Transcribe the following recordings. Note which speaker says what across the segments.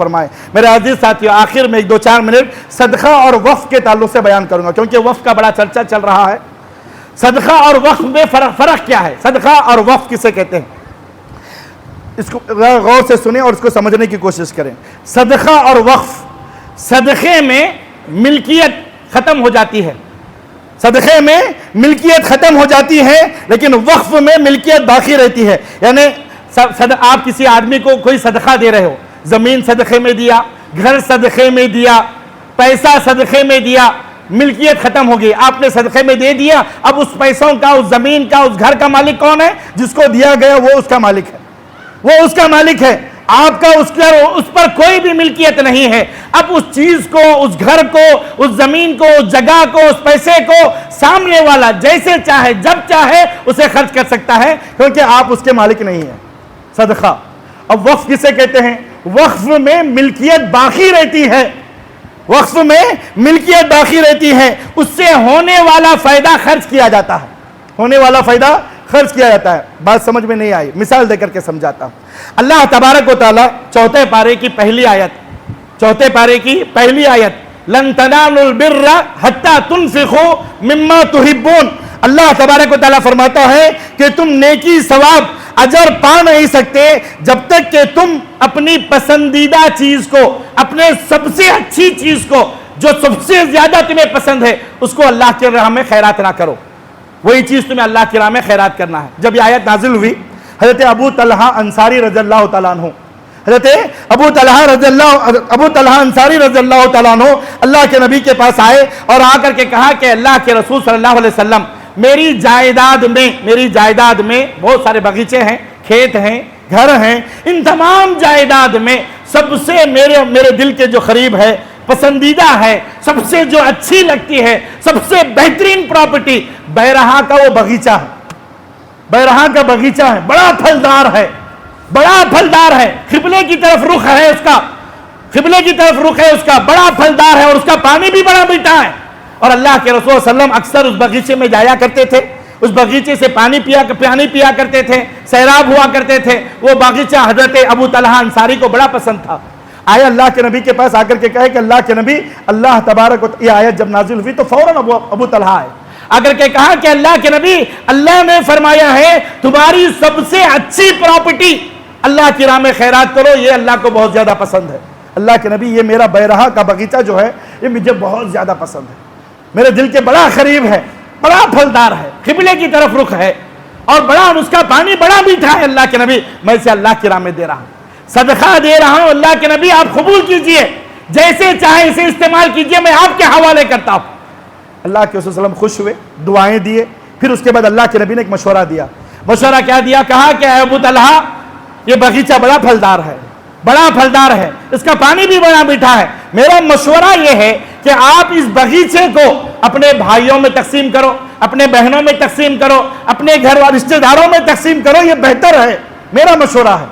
Speaker 1: فرمائے۔ میرے عزیز ساتھیو، آخر میں 1-2-4 منٹ صدقہ اور وقف کے تعلق سے بیان کروں گا، کیونکہ وقف کا بڑا چرچا چل رہا ہے۔ صدقہ اور وقف میں فرق کیا ہے؟ صدقہ اور وقف کسے کہتے ہیں؟ اس کو غور سے سنیں اور اس کو سمجھنے کی کوشش کریں۔ صدقہ اور وقف، صدقے میں ملکیت ختم ہو جاتی ہے، صدقے میں ملکیت ختم ہو جاتی ہے، لیکن وقف میں ملکیت باقی رہتی ہے۔ یعنی آپ کسی آدمی کو کوئی صدقہ دے رہے ہو، زمین صدقے میں دیا، گھر صدقے میں دیا، پیسہ صدقے میں دیا، ملکیت ختم ہو گئی، آپ نے صدقے میں دے دیا، اب اس پیسوں کا، اس زمین کا، اس گھر کا مالک کون ہے؟ جس کو دیا گیا وہ اس کا مالک ہے، وہ اس کا مالک ہے، آپ کا اس پر کوئی بھی ملکیت نہیں ہے۔ اب اس چیز کو، اس گھر کو، اس زمین کو، اس جگہ کو، اس پیسے کو سامنے والا جیسے چاہے جب چاہے اسے خرچ کر سکتا ہے، کیونکہ آپ اس کے مالک نہیں ہیں۔ صدقہ۔ اب وقف کسے کہتے ہیں؟ وقف میں ملکیت باقی رہتی ہے، وقف میں ملکیت باقی رہتی ہے، اس سے ہونے والا فائدہ خرچ کیا جاتا ہے، ہونے والا فائدہ خرچ کیا جاتا ہے۔ بات سمجھ میں نہیں آئی، مثال دے کر کے سمجھاتا ہوں۔ اللہ تبارک و تعالیٰ چوتھے پارے کی پہلی آیت لن تنالوا البر حتى تنفقوا مما تحبون، اللہ تبارک و تعالیٰ فرماتا ہے کہ تم نیکی ثواب اجر پا نہیں سکتے جب تک کہ تم اپنی پسندیدہ چیز کو، اپنے سب سے اچھی چیز کو، جو سب سے زیادہ تمہیں پسند ہے، اس کو اللہ کے راہ میں خیرات نہ کرو۔ وہی چیز تمہیں اللہ کی راہ میں خیرات کرنا ہے۔ جب یہ آیت نازل ہوئی، حضرت ابو طلحہ انصاری رضی اللہ تعالیٰ عنہ، حضرت ابو طلحہ انصاری رضی اللہ تعالیٰ عنہ اللہ کے نبی کے پاس آئے اور آ کر کے کہا کہ اللہ کے رسول صلی اللہ علیہ وسلم، میری جائیداد میں بہت سارے باغیچے ہیں، کھیت ہیں، گھر ہیں، ان تمام جائیداد میں سب سے میرے دل کے جو قریب ہے، پسندیدہ ہے، سب سے جو اچھی لگتی ہے، سب سے بہترین پراپرٹی بیرہا کا وہ باغیچہ ہے، بیرہا کا باغیچہ ہے، بڑا پھلدار ہے، بڑا پھلدار ہے، قبلے کی طرف رخ ہے اس کا، قبلے کی طرف رخ ہے اس کا، بڑا پھلدار ہے اور اس کا پانی بھی بڑا میٹھا ہے۔ اور اللہ کے رسول صلی اللہ علیہ وسلم اکثر اس باغیچے میں جایا کرتے تھے، اس باغیچے سے پانی پیا کرتے تھے، سیراب ہوا کرتے تھے۔ وہ باغیچہ حضرت ابو طلحہ انصاری کو بڑا پسند تھا۔ آئے اللہ کے نبی کے پاس آ کر کے کہے کہ اللہ کے نبی، اللہ تبارک یہ آیت جب نازل ہوئی تو فوراً ابو طلحہ آئے، آ کر کے کہا کہ اللہ کے نبی، اللہ نے فرمایا ہے تمہاری سب سے اچھی پراپرٹی اللہ کی راہ میں خیرات کرو، یہ اللہ کو بہت زیادہ پسند ہے۔ اللہ کے نبی، یہ میرا بیرہا کا باغیچہ جو ہے یہ مجھے بہت زیادہ پسند ہے، میرے دل کے بڑا قریب ہے، بڑا پھلدار ہے، قبلے کی طرف رخ ہے اور بڑا، اس کا پانی بڑا میٹھا ہے۔ اللہ کے نبی، میں اسے اللہ کی راہ میں دے رہا ہوں، صدقہ دے رہا ہوں، اللہ کے نبی آپ قبول کیجئے، جیسے چاہے اسے استعمال کیجئے، میں آپ کے حوالے کرتا ہوں۔ اللہ کے رسول صلی اللہ علیہ وسلم خوش ہوئے، دعائیں دیے، پھر اس کے بعد اللہ کے نبی نے ایک مشورہ دیا۔ مشورہ کیا دیا؟ کہا کہ اے ابو طلحہ، یہ باغیچہ بڑا پھلدار ہے، بڑا پھلدار ہے، اس کا پانی بھی بڑا میٹھا ہے، میرا مشورہ یہ ہے کہ آپ اس باغیچے کو اپنے بھائیوں میں تقسیم کرو، اپنے بہنوں میں تقسیم کرو، اپنے گھر والے رشتہ داروں میں تقسیم کرو، یہ بہتر ہے، میرا مشورہ ہے۔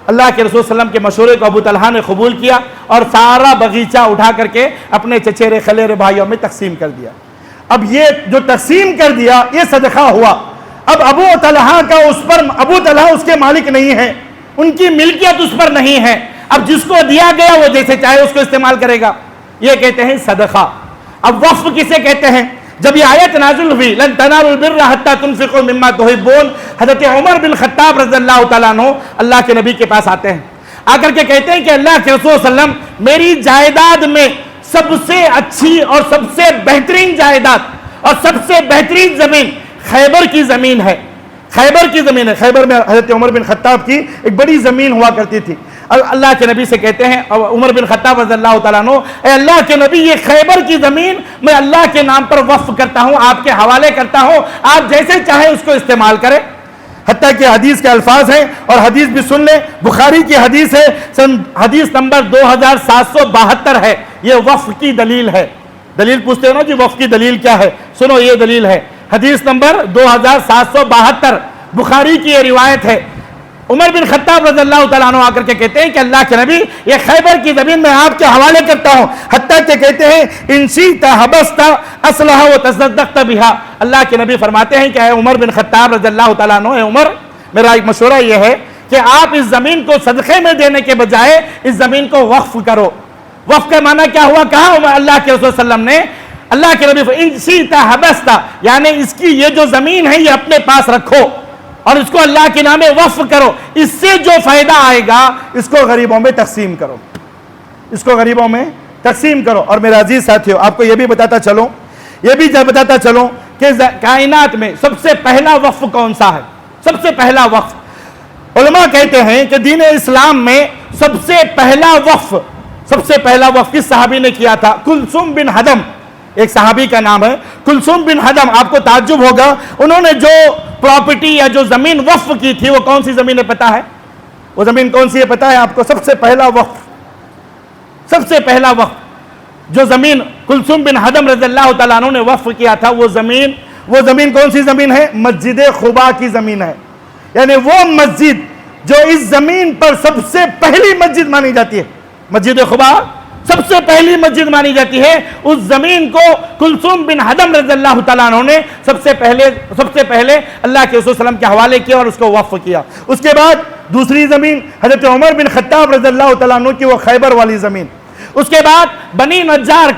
Speaker 1: اللہ کے رسول صلی اللہ علیہ وسلم کے مشورے کو ابو طلحہ نے قبول کیا اور سارا باغیچہ اٹھا کر کے اپنے چچیرے خلیرے بھائیوں میں تقسیم کر دیا۔ اب یہ جو تقسیم کر دیا یہ صدقہ ہوا۔ اب ابو طلحہ اس کے مالک نہیں ہے، ان کی ملکیت اس پر نہیں ہے، اب جس کو دیا گیا وہ جیسے چاہے اس کو استعمال کرے گا، یہ کہتے ہیں صدقہ۔ اب وقف کسے کہتے ہیں؟ جب یہ آیت نازل ہوئی لن تنالوا البر حتى تنفقوا مما تحبون، حضرت عمر بن خطاب رضی اللہ تعالیٰ عنہ اللہ کے نبی کے پاس آتے ہیں، آ کر کے کہتے ہیں کہ اللہ کے رسول صلی اللہ علیہ وسلم، میری جائیداد میں سب سے اچھی اور سب سے بہترین جائیداد اور سب سے بہترین زمین خیبر کی زمین ہے، خیبر کی زمین ہے۔ خیبر میں حضرت عمر بن خطاب کی ایک بڑی زمین ہوا کرتی تھی۔ اللہ کے نبی سے کہتے ہیں عمر بن خطاب رضی اللہ تعالیٰ عنہ، اے اللہ کے نبی، یہ خیبر کی زمین میں اللہ کے نام پر وقف کرتا ہوں، آپ کے حوالے کرتا ہوں، آپ جیسے چاہیں اس کو استعمال کریں۔ حتیٰ کہ حدیث کے الفاظ ہیں اور حدیث بھی سن لیں، بخاری کی حدیث ہے، حدیث نمبر 2772 ہے، یہ وقف کی دلیل ہے۔ دلیل پوچھتے ہو نا جی وقف کی دلیل کیا ہے؟ سنو، یہ دلیل ہے، حدیث نمبر 2772 بخاری کی یہ روایت ہے۔ عمر بن خطاب رضی اللہ تعالیٰ عنہ آ کر کے کہتے ہیں کہ اللہ کے نبی، یہ خیبر کی زمین میں آپ کے حوالے کرتا ہوں، حتیٰ کہ کہتے ہیں ان شئت حبست اصلها وتصدقت بها۔ اللہ کے نبی فرماتے ہیں کہ اے عمر بن خطاب رضی اللہ تعالیٰ عنہ، اے عمر، میرا ایک مشورہ یہ ہے کہ آپ اس زمین کو صدقے میں دینے کے بجائے اس زمین کو وقف کرو. وقف کا معنی کیا ہوا؟ کہا اللہ کے رسول صلی اللہ علیہ وسلم نے، اللہ کے نبی ان شئتا حبستا، یعنی اس کی یہ جو زمین ہے یہ اپنے پاس رکھو اور اس کو اللہ کے نام وقف کرو، اس سے جو فائدہ آئے گا اس کو غریبوں میں تقسیم کرو، اس کو غریبوں میں تقسیم کرو. اور میرے عزیز ساتھیو، آپ کو یہ بھی بتاتا چلوں کہ کائنات میں سب سے پہلا وقف کون سا ہے؟ سب سے پہلا وقف، علماء کہتے ہیں کہ دین اسلام میں سب سے پہلا وقف کس صحابی نے کیا تھا؟ کلثوم بن حدم، ایک صحابی کا نام ہے کلثوم بن حدم. آپ کو تعجب ہوگا، انہوں نے جو پراپرٹی یا جو زمین وقف کی تھی وہ کون سی زمین ہے پتا ہے؟ وہ زمین کون سی ہے پتا ہے آپ کو؟ سب سے پہلا وقف جو زمین کلثوم بن حدم رضی اللہ تعالیٰ عنہ نے وقف کیا تھا، وہ زمین کون سی زمین ہے؟ مسجد خبا کی زمین ہے. یعنی وہ مسجد جو اس زمین پر سب سے پہلی مسجد مانی جاتی ہے، مسجد خبا سب سے پہلی مسجد مانی جاتی ہے، اس زمین کو کلثوم بن حدم رضی اللہ تعالیٰ عنہ نے سب سے پہلے اللہ کے رسول صلی اللہ علیہ وسلم کے حوالے کیا اور اس کو وقف کیا. اس کے بعد دوسری زمین حضرت عمر بن خطاب رضی اللہ تعالیٰ عنہ کی، وہ خیبر والی زمین. اس کے بعد بنی نجار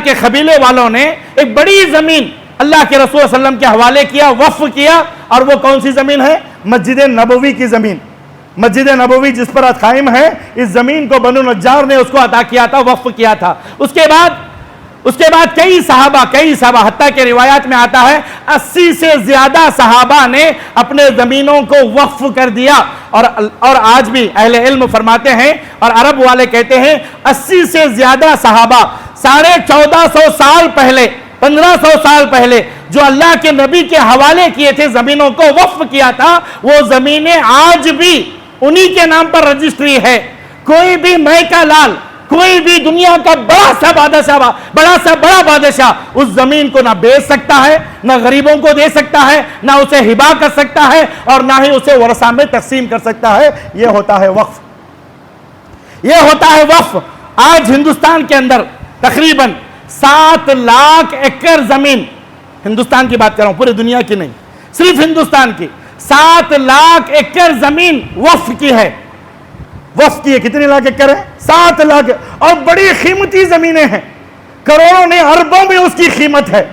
Speaker 1: کے قبیلے والوں نے ایک بڑی زمین اللہ کے رسول صلی اللہ علیہ وسلم کے حوالے کیا، وقف کیا، اور وہ کون سی زمین ہے؟ مسجد نبوی کی زمین. مسجد نبوی جس پر قائم ہے، اس زمین کو بنو نجار نے اس کو عطا کیا تھا، وقف کیا تھا. اس کے بعد کئی صحابہ حتیٰ کہ روایات میں آتا ہے 80 سے زیادہ صحابہ نے اپنے زمینوں کو وقف کر دیا. اور آج بھی اہل علم فرماتے ہیں اور عرب والے کہتے ہیں 80 سے زیادہ صحابہ 1450 سال پہلے 1500 سال پہلے جو اللہ کے نبی کے حوالے کیے تھے، زمینوں کو وقف کیا تھا، وہ زمینیں آج بھی انہی کے نام پر رجسٹری ہے. کوئی بھی میکا لال، کوئی بھی دنیا کا بڑا بادشاہ اس زمین کو نہ بیچ سکتا ہے، نہ غریبوں کو دے سکتا ہے، نہ اسے ہبا کر سکتا ہے، اور نہ ہی اسے ورثہ میں تقسیم کر سکتا ہے. یہ ہوتا ہے وقف. آج ہندوستان کے اندر تقریباً 7 لاکھ ایکڑ زمین، ہندوستان کی بات کر رہا ہوں، پوری دنیا کی نہیں، صرف ہندوستان کی 7 لاکھ ایکڑ زمین وقف کی ہے. کتنے لاکھ ایکڑ ہے؟ 7 لاکھ. اور بڑی قیمتی زمینیں ہیں، کروڑوں نے اربوں میں اس کی قیمت ہے.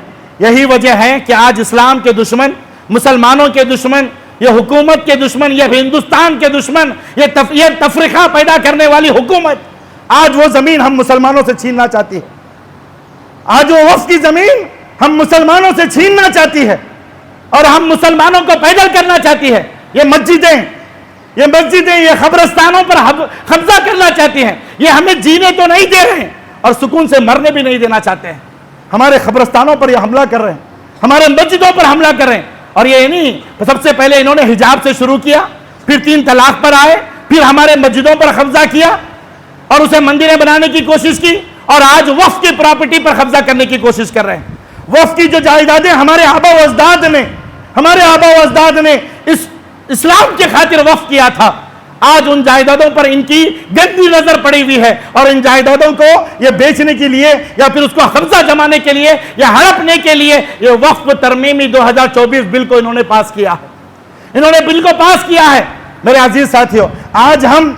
Speaker 1: یہی وجہ ہے کہ آج اسلام کے دشمن، مسلمانوں کے دشمن، یہ حکومت کے دشمن، یہ ہندوستان کے دشمن، یہ تفرقہ پیدا کرنے والی حکومت آج وہ زمین ہم مسلمانوں سے چھیننا چاہتی ہے. آج وہ وقف کی زمین ہم مسلمانوں سے چھیننا چاہتی ہے اور ہم مسلمانوں کو پیدل کرنا چاہتی ہے. یہ مسجدیں، یہ قبرستانوں پر قبضہ کرنا چاہتی ہیں. یہ ہمیں جینے تو نہیں دے رہے ہیں اور سکون سے مرنے بھی نہیں دینا چاہتے ہیں. ہمارے قبرستانوں پر یہ حملہ کر رہے ہیں، ہمارے مسجدوں پر حملہ کر رہے ہیں. اور یہ نہیں، سب سے پہلے انہوں نے حجاب سے شروع کیا، پھر 3 طلاق پر آئے، پھر ہمارے مسجدوں پر قبضہ کیا اور اسے مندریں بنانے کی کوشش کی، اور آج وقف کی پراپرٹی پر قبضہ کرنے کی کوشش کر رہے ہیں. وقف کی جو جائیدادیں ہمارے آبا و اجداد نے اسلام کی خاطر وقف کیا تھا، آج ان جائیدادوں پر ان کی گندی نظر پڑی ہوئی ہے، اور ان جائیدادوں کو یہ بیچنے کے لیے یا پھر اس کو قبضہ جمانے کے لیے یا ہڑپنے کے لیے یہ وقف ترمیمی 2024 بل کو انہوں نے پاس کیا ہے. میرے عزیز ساتھیو، آج ہم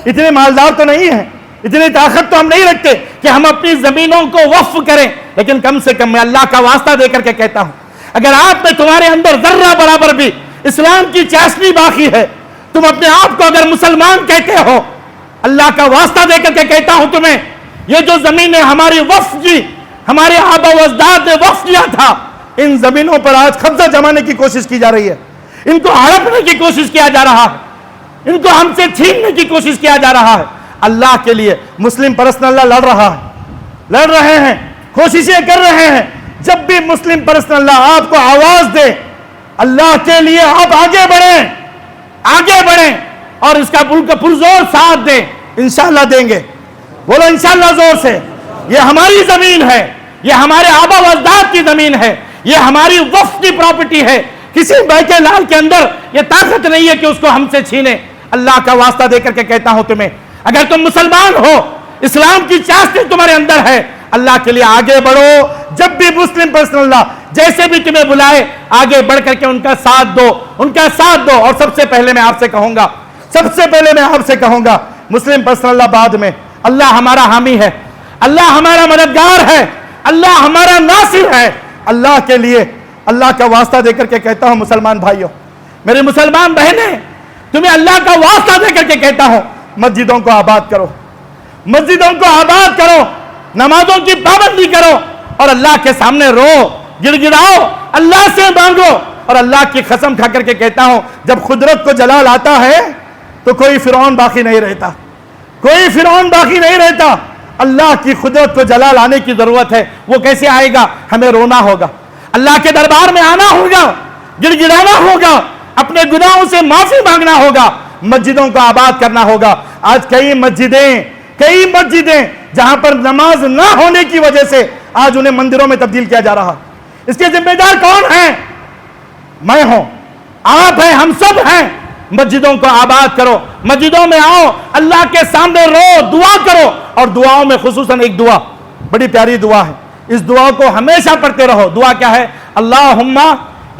Speaker 1: اتنے مالدار تو نہیں ہیں، اتنی طاقت تو ہم نہیں رکھتے کہ ہم اپنی زمینوں کو وقف کریں، لیکن کم سے کم میں اللہ کا واسطہ دے کر کے کہتا ہوں، اگر آپ میں تمہارے اندر ذرہ برابر بھی اسلام کی چاشنی باقی ہے، تم اپنے آپ کو اگر مسلمان کہتے ہو، اللہ کا واسطہ دے کر کے کہتا ہوں تمہیں، یہ جو زمینیں ہماری وقف کی، ہمارے آبا و اجداد نے وقف کیا تھا، ان زمینوں پر آج قبضہ جمانے کی کوشش کی جا رہی ہے، ان کو ہڑپنے کی کوشش کیا جا رہا ہے، ان کو ہم سے چھیننے کی کوشش کیا جا رہا ہے. اللہ کے لیے مسلم پرسنل اللہ لڑ رہے ہیں، کوششیں کر رہے ہیں. جب بھی مسلم پرسنل اللہ آپ کو آواز دے اللہ کے لیے، آپ آگے بڑھیں اور اس کا پرزور ساتھ دیں، انشاءاللہ دیں گے. بولو انشاءاللہ زور سے. یہ ہماری زمین ہے، یہ ہمارے آبا و اجداد کی زمین ہے، یہ ہماری وقف کی پراپرٹی ہے. کسی بیکے لال کے اندر یہ طاقت نہیں ہے کہ اس کو ہم سے چھینے. اللہ کا واسطہ دے کر کے کہتا ہوں تمہیں، اگر تم مسلمان ہو، اسلام کی چاشنی تمہارے اندر ہے، اللہ کے لیے آگے بڑھو. جب بھی مسلم پرسنل اللہ جیسے بھی تمہیں بلائے، آگے بڑھ کر کے ان کا ساتھ دو. اور سب سے پہلے میں آپ سے کہوں گا، سب سے پہلے میں آپ سے کہوں گا مسلم پرسنل لا بعد میں، اللہ ہمارا حامی ہے، اللہ ہمارا مددگار ہے، اللہ ہمارا ناصر ہے۔ اللہ کے لیے اللہ کا واسطہ دے کر کے کہتا ہوں مسلمان بھائیوں، میری مسلمان بہنیں، تمہیں اللہ کا واسطہ دے کر کے کہتا ہوں، مسجدوں کو آباد کرو، مسجدوں کو آباد کرو، نمازوں کی پابندی کرو، اور اللہ کے سامنے رو، گڑ گڑاؤ، اللہ سے مانگو۔ اور اللہ کی قسم کھا کر کے کہتا ہوں، جب قدرت کو جلال آتا ہے تو کوئی فرعون باقی نہیں رہتا، کوئی فرعون باقی نہیں رہتا۔ اللہ کی قدرت کو جلال آنے کی ضرورت ہے۔ وہ کیسے آئے گا؟ ہمیں رونا ہوگا، اللہ کے دربار میں آنا ہوگا، گڑ گڑانا ہوگا، اپنے گناہوں سے معافی مانگنا ہوگا، مسجدوں کو آباد کرنا ہوگا۔ آج کئی مسجدیں جہاں پر نماز نہ ہونے کی وجہ سے آج انہیں مندروں میں تبدیل کیا جا رہا۔ اس کے ذمہ دار کون ہیں؟ میں ہوں، آپ ہیں، ہم سب ہیں۔ مسجدوں کو آباد کرو، مسجدوں میں آؤ، اللہ کے سامنے رو، دعا کرو، اور دعاؤں میں خصوصاً ایک دعا بڑی پیاری دعا ہے، اس دعا کو ہمیشہ پڑھتے رہو۔ دعا کیا ہے؟ اللہم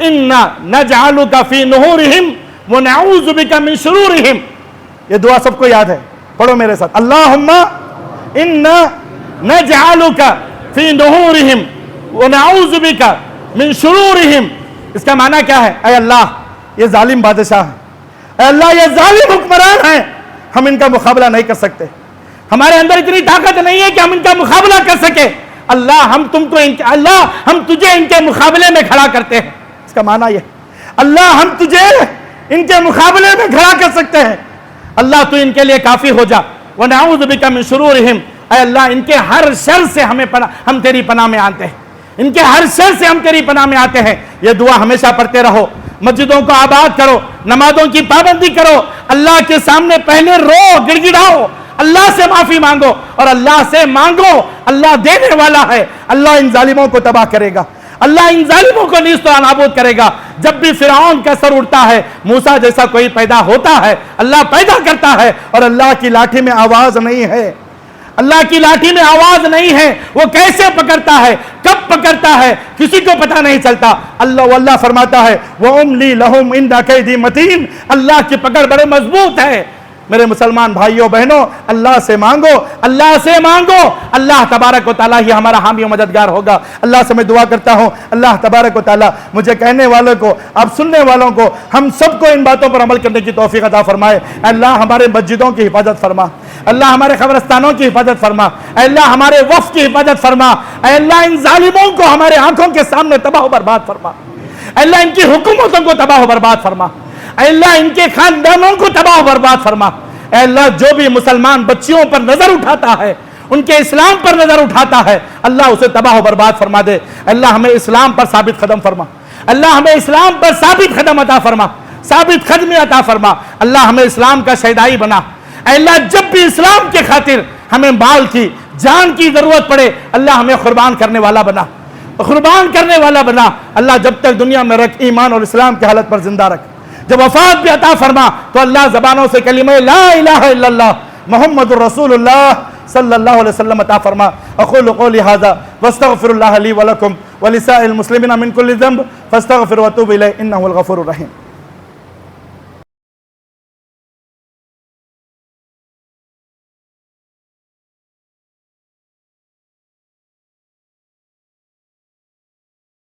Speaker 1: انا نجعلک فی نحورہم ونعوذ بک من شرورہم۔ یہ دعا سب کو یاد ہے، پڑھو میرے ساتھ، اللہم انا نجعلک فی نحورہم ونعوذ بک من شرورہم۔ اس کا معنی کیا ہے؟ اے اللہ، یہ ظالم بادشاہ ہے، اے اللہ یہ ظالم حکمران ہیں، ہم ان کا مقابلہ نہیں کر سکتے، ہمارے اندر اتنی طاقت نہیں ہے کہ ہم ان کا مقابلہ کر سکے۔ اللہ ہم تجھے ان کے مقابلے میں کھڑا کرتے ہیں۔ اس کا معنی یہ، اللہ ہم تجھے ان کے مقابلے میں کھڑا کر سکتے ہیں، اللہ تو ان کے لیے کافی ہو جا۔ وَنَعُوذُ بِكَ مِن شُرُورِهِمْ، اے اللہ ان کے ہر شر سے ہم تیری پناہ میں آتے ہیں، ان کے ہر شر سے ہم تیری پناہ میں آتے ہیں۔ یہ دعا ہمیشہ پڑھتے رہو، مسجدوں کو آباد کرو، نمازوں کی پابندی کرو، اللہ کے سامنے پہلے رو، گڑ گڑاؤ، اللہ سے معافی مانگو، اور اللہ سے مانگو، اللہ دینے والا ہے، اللہ ان ظالموں کو تباہ کرے گا، اللہ ان ظالموں کو نیست و نابود کرے گا۔ جب بھی فرعون کا سر اٹھتا ہے، موسیٰ جیسا کوئی پیدا ہوتا ہے، اللہ پیدا کرتا ہے، اور اللہ کی لاٹھی میں آواز نہیں ہے، اللہ کی لاٹھی میں آواز نہیں ہے، وہ کیسے پکڑتا ہے، کب پکڑتا ہے، کسی کو پتہ نہیں چلتا۔ اللہ فرماتا ہے وَأُمْلِي لَهُمْ إِنَّ كَيْدِي مَتِينٌ، اللہ کی پکڑ بڑے مضبوط ہے۔ میرے مسلمان بھائیوں بہنوں، اللہ سے مانگو، اللہ سے مانگو، اللہ تبارک و تعالیٰ ہی ہمارا حامی و مددگار ہوگا۔ اللہ سے میں دعا کرتا ہوں، اللہ تبارک و تعالیٰ مجھے کہنے والوں کو، اب سننے والوں کو، ہم سب کو ان باتوں پر عمل کرنے کی توفیق عطا فرمائے۔ اللہ ہمارے مسجدوں کی حفاظت فرما، اللہ ہمارے قبرستانوں کی حفاظت فرما، اے اللہ ہمارے وقف کی حفاظت فرما، اے اللہ ان ظالموں کو ہمارے آنکھوں کے سامنے تباہ و برباد فرما، اے اللہ ان کی حکومتوں کو تباہ و برباد فرما، اے اللہ ان کے خاندانوں کو تباہ و برباد فرما۔ اے اللہ جو بھی مسلمان بچیوں پر نظر اٹھاتا ہے، ان کے اسلام پر نظر اٹھاتا ہے، اللہ اسے تباہ و برباد فرما دے۔ اللہ ہمیں اسلام پر ثابت قدم فرما، اللہ ہمیں اسلام پر ثابت قدم عطا فرما، ثابت قدمی عطا فرما۔ اللہ ہمیں اسلام کا شہدائی بنا۔ اے اللہ جب بھی اسلام کے خاطر ہمیں مال کی، جان کی ضرورت پڑے، اللہ ہمیں قربان کرنے والا بنا، قربان کرنے والا بنا۔ اللہ جب تک دنیا میں رکھ، ایمان اور اسلام کی حالت پر زندہ رکھ۔ جب وفات بھی عطا فرما تو اللہ زبانوں سے کلمہ لا الہ الا اللہ محمد الرسول اللہ صلی اللہ علیہ وسلم عطا فرما۔ اقول قولی ھذا واستغفر اللہ لی ولکم ولسائر المسلمین من کل ذنب فاستغفروا واتوبوا الیہ انہ هو الغفور الرحیم۔